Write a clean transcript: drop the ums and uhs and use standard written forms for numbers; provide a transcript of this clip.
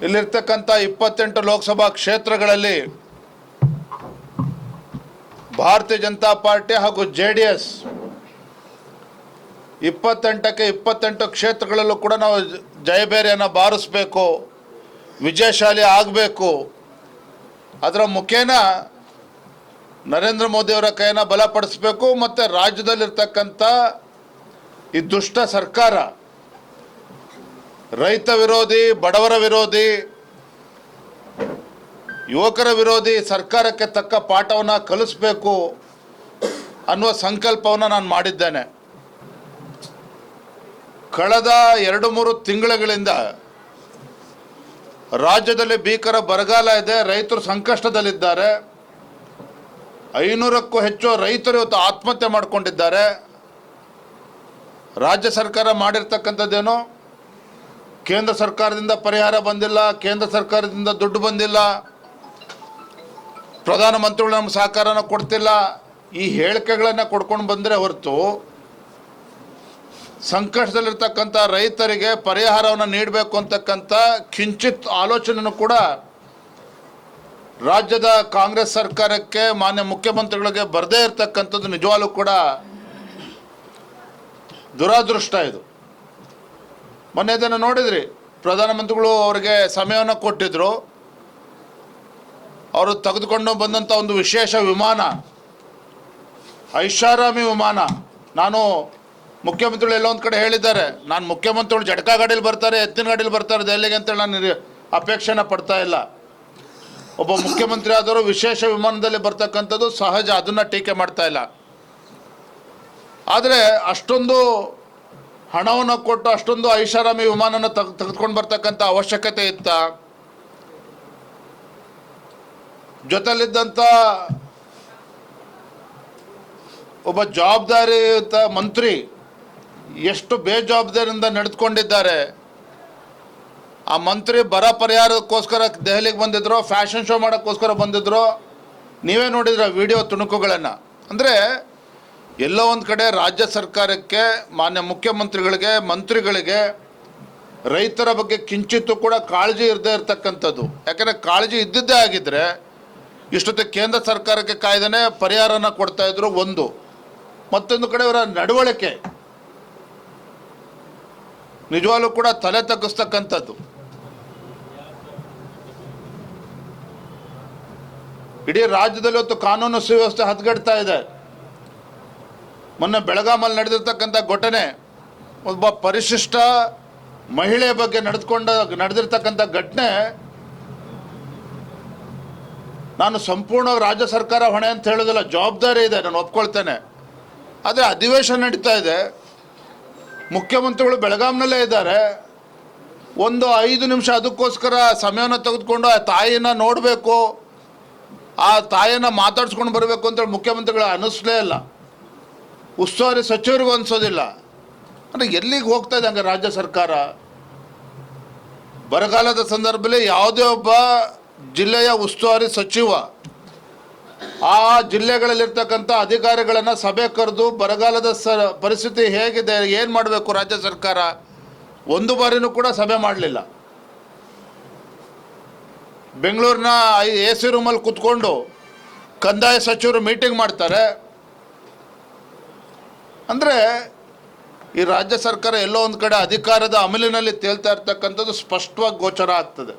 ಇಲ್ಲಿರ್ತಕ್ಕಂಥ 28 ಲೋಕಸಭಾ ಕ್ಷೇತ್ರಗಳಲ್ಲಿ ಭಾರತೀಯ ಜನತಾ ಪಾರ್ಟಿ ಹಾಗೂ JDS 28ಕ್ಕೆ 28 ಕ್ಷೇತ್ರಗಳಲ್ಲೂ ಕೂಡ ನಾವು ಜಯಬೇರಿಯನ್ನು ಬಾರಿಸಬೇಕು, ವಿಜಯಶಾಲಿ ಆಗಬೇಕು. ಅದರ ಮುಖೇನ ನರೇಂದ್ರ ಮೋದಿ ಅವರ ಕೈಯನ್ನು ಬಲಪಡಿಸಬೇಕು ಮತ್ತು ರಾಜ್ಯದಲ್ಲಿರ್ತಕ್ಕಂಥ ಈ ದುಷ್ಟ ಸರ್ಕಾರ, ರೈತ ವಿರೋಧಿ, ಬಡವರ ವಿರೋಧಿ, ಯುವಕರ ವಿರೋಧಿ ಸರ್ಕಾರಕ್ಕೆ ತಕ್ಕ ಪಾಠವನ್ನು ಕಲಿಸಬೇಕು ಅನ್ನುವ ಸಂಕಲ್ಪವನ್ನು ನಾನು ಮಾಡಿದ್ದೇನೆ. ಕಳೆದ 2-3 ತಿಂಗಳುಗಳಿಂದ ರಾಜ್ಯದಲ್ಲಿ ಭೀಕರ ಬರಗಾಲ ಇದೆ, ರೈತರು ಸಂಕಷ್ಟದಲ್ಲಿದ್ದಾರೆ. 500ಕ್ಕೂ ಹೆಚ್ಚು ರೈತರು ಇವತ್ತು ಆತ್ಮಹತ್ಯೆ ಮಾಡಿಕೊಂಡಿದ್ದಾರೆ. ರಾಜ್ಯ ಸರ್ಕಾರ ಮಾಡಿರ್ತಕ್ಕಂಥದ್ದೇನು, ಕೇಂದ್ರ ಸರ್ಕಾರದಿಂದ ಪರಿಹಾರ ಬಂದಿಲ್ಲ, ಕೇಂದ್ರ ಸರ್ಕಾರದಿಂದ ದುಡ್ಡು ಬಂದಿಲ್ಲ, ಪ್ರಧಾನಮಂತ್ರಿಗಳು ನಮ್ಮ ಸಹಕಾರನ ಕೊಡ್ತಿಲ್ಲ, ಈ ಹೇಳಿಕೆಗಳನ್ನು ಕೊಡ್ಕೊಂಡು ಬಂದರೆ ಹೊರತು ಸಂಕಷ್ಟದಲ್ಲಿರ್ತಕ್ಕಂಥ ರೈತರಿಗೆ ಪರಿಹಾರವನ್ನು ನೀಡಬೇಕು ಅಂತಕ್ಕಂಥ ಕಿಂಚಿತ್ ಆಲೋಚನೆಯೂ ಕೂಡ ರಾಜ್ಯದ ಕಾಂಗ್ರೆಸ್ ಸರ್ಕಾರಕ್ಕೆ, ಮಾನ್ಯ ಮುಖ್ಯಮಂತ್ರಿಗಳಿಗೆ ಬರದೇ ಇರತಕ್ಕಂಥದ್ದು ನಿಜವಾಗ್ಲೂ ಕೂಡ ದುರಾದೃಷ್ಟ. ಇದು ಮೊನ್ನೆ ಇದನ್ನು ನೋಡಿದ್ರಿ, ಪ್ರಧಾನಮಂತ್ರಿಗಳು ಅವರಿಗೆ ಸಮಯವನ್ನು ಕೊಟ್ಟಿದ್ದರು. ಅವರು ತೆಗೆದುಕೊಂಡು ಬಂದಂಥ ಒಂದು ವಿಶೇಷ ವಿಮಾನ, ಐಷಾರಾಮಿ ವಿಮಾನ. ನಾನು ಮುಖ್ಯಮಂತ್ರಿಗಳು ಎಲ್ಲೋ ಒಂದು ಕಡೆ ಹೇಳಿದ್ದಾರೆ, ನಾನು ಮುಖ್ಯಮಂತ್ರಿಗಳು ಜಟಕಾ ಗಾಡೀಲಿ ಬರ್ತಾರೆ, ಎತ್ತಿನ ಗಾಡೀಲಿ ಬರ್ತಾರೆ ದೆಹಲಿಗೆ ಅಂತೇಳಿ ನಾನು ಅಪೇಕ್ಷೆನ ಪಡ್ತಾ ಇಲ್ಲ. ಒಬ್ಬ ಮುಖ್ಯಮಂತ್ರಿ ಆದವರು ವಿಶೇಷ ವಿಮಾನದಲ್ಲಿ ಬರ್ತಕ್ಕಂಥದ್ದು ಸಹಜ, ಅದನ್ನು ಟೀಕೆ ಮಾಡ್ತಾ ಇಲ್ಲ. ಆದರೆ ಅಷ್ಟೊಂದು ಹಣವನ್ನು ಕೊಟ್ಟು ಅಷ್ಟೊಂದು ಐಷಾರಾಮಿ ವಿಮಾನನ ತೆಗೆದುಕೊಂಡು ಬರ್ತಕ್ಕಂಥ ಅವಶ್ಯಕತೆ ಇತ್ತ? ಜೊತೆಲಿದ್ದಂಥ ಒಬ್ಬ ಜವಾಬ್ದಾರಿಯುತ ಮಂತ್ರಿ ಎಷ್ಟು ಬೇಜವಾಬ್ದಾರಿಯಿಂದ ನಡೆದುಕೊಂಡಿದ್ದಾರೆ. ಆ ಮಂತ್ರಿ ಬರ ಪರಿಹಾರಕ್ಕೋಸ್ಕರ ದೆಹಲಿಗೆ ಬಂದಿದ್ರು, ಫ್ಯಾಷನ್ ಶೋ ಮಾಡೋಕ್ಕೋಸ್ಕರ ಬಂದಿದ್ರು. ನೀವೇ ನೋಡಿದ್ರ ವಿಡಿಯೋ ತುಣುಕುಗಳನ್ನು. ಅಂದರೆ ಎಲ್ಲೋ ಒಂದು ಕಡೆ ರಾಜ್ಯ ಸರ್ಕಾರಕ್ಕೆ, ಮಾನ್ಯ ಮುಖ್ಯಮಂತ್ರಿಗಳಿಗೆ, ಮಂತ್ರಿಗಳಿಗೆ ರೈತರ ಬಗ್ಗೆ ಕಿಂಚಿತ್ತೂ ಕೂಡ ಕಾಳಜಿ ಇರದೇ ಇರತಕ್ಕಂಥದ್ದು. ಯಾಕಂದರೆ ಕಾಳಜಿ ಇದ್ದಿದ್ದೇ ಆಗಿದ್ದರೆ ಇಷ್ಟೊತ್ತಿಗೆ ಕೇಂದ್ರ ಸರ್ಕಾರಕ್ಕೆ ಕಾಯ್ದೇ ಪರಿಹಾರನ ಕೊಡ್ತಾಯಿದ್ರು. ಒಂದು ಮತ್ತೊಂದು ಕಡೆ ಇವರ ನಡವಳಿಕೆ ನಿಜವಾಗ್ಲೂ ಕೂಡ ತಲೆ ತಗ್ಗಿಸ್ತಕ್ಕಂಥದ್ದು. ಇಡೀ ರಾಜ್ಯದಲ್ಲಿ ಇವತ್ತು ಕಾನೂನು ಸುವ್ಯವಸ್ಥೆ ಹದಗೆಡ್ತಾ ಇದೆ. ಮೊನ್ನೆ ಬೆಳಗಾಮಲ್ಲಿ ನಡೆದಿರ್ತಕ್ಕಂಥ ಘಟನೆ, ಒಬ್ಬ ಪರಿಶಿಷ್ಟ ಮಹಿಳೆಯ ಬಗ್ಗೆ ನಡೆದಿರ್ತಕ್ಕಂಥ ಘಟನೆ, ನಾನು ಸಂಪೂರ್ಣ ರಾಜ್ಯ ಸರ್ಕಾರ ಹೊಣೆ ಅಂತ ಹೇಳೋದಿಲ್ಲ, ಜವಾಬ್ದಾರಿ ಇದೆ, ನಾನು ಒಪ್ಕೊಳ್ತೇನೆ. ಆದರೆ ಅಧಿವೇಶನ ನಡೀತಾ ಇದೆ, ಮುಖ್ಯಮಂತ್ರಿಗಳು ಬೆಳಗಾಂನಲ್ಲೇ ಇದ್ದಾರೆ. ಒಂದು 5 ನಿಮಿಷ ಅದಕ್ಕೋಸ್ಕರ ಸಮಯವನ್ನು ತೆಗೆದುಕೊಂಡು ಆ ತಾಯಿನ ನೋಡಬೇಕು, ಆ ತಾಯಿನ ಮಾತಾಡ್ಸ್ಕೊಂಡು ಬರಬೇಕು ಅಂತೇಳಿ ಮುಖ್ಯಮಂತ್ರಿಗಳು ಅನ್ನಿಸ್ಲೇ ಇಲ್ಲ. ಉಸ್ತುವಾರಿ ಸಚಿವರಿಗೂ ಅನಿಸೋದಿಲ್ಲ. ಅಂದರೆ ಎಲ್ಲಿಗೆ ಹೋಗ್ತಾ ಇದೆ ಹಂಗೆ ರಾಜ್ಯ ಸರ್ಕಾರ? ಬರಗಾಲದ ಸಂದರ್ಭದಲ್ಲಿ ಯಾವುದೇ ಒಬ್ಬ ಜಿಲ್ಲೆಯ ಉಸ್ತುವಾರಿ ಸಚಿವ ಆ ಜಿಲ್ಲೆಗಳಲ್ಲಿರ್ತಕ್ಕಂಥ ಅಧಿಕಾರಿಗಳನ್ನು ಸಭೆ ಕರೆದು ಬರಗಾಲದ ಪರಿಸ್ಥಿತಿ ಹೇಗಿದೆ, ಏನು ಮಾಡಬೇಕು ರಾಜ್ಯ ಸರ್ಕಾರ, ಒಂದು ಬಾರಿನೂ ಕೂಡ ಸಭೆ ಮಾಡಲಿಲ್ಲ. ಬೆಂಗಳೂರಿನ AC ರೂಮಲ್ಲಿ ಕೂತ್ಕೊಂಡು ಕಂದಾಯ ಸಚಿವರು ಮೀಟಿಂಗ್ ಮಾಡ್ತಾರೆ. ಅಂದರೆ ಈ ರಾಜ್ಯ ಸರ್ಕಾರ ಎಲ್ಲೋ ಒಂದು ಕಡೆ ಅಧಿಕಾರದ ಅಮಲಿನಲ್ಲಿ ತೇಲ್ತಾ ಇರ್ತಕ್ಕಂಥದ್ದು ಸ್ಪಷ್ಟವಾಗಿ ಗೋಚರ ಆಗ್ತದೆ.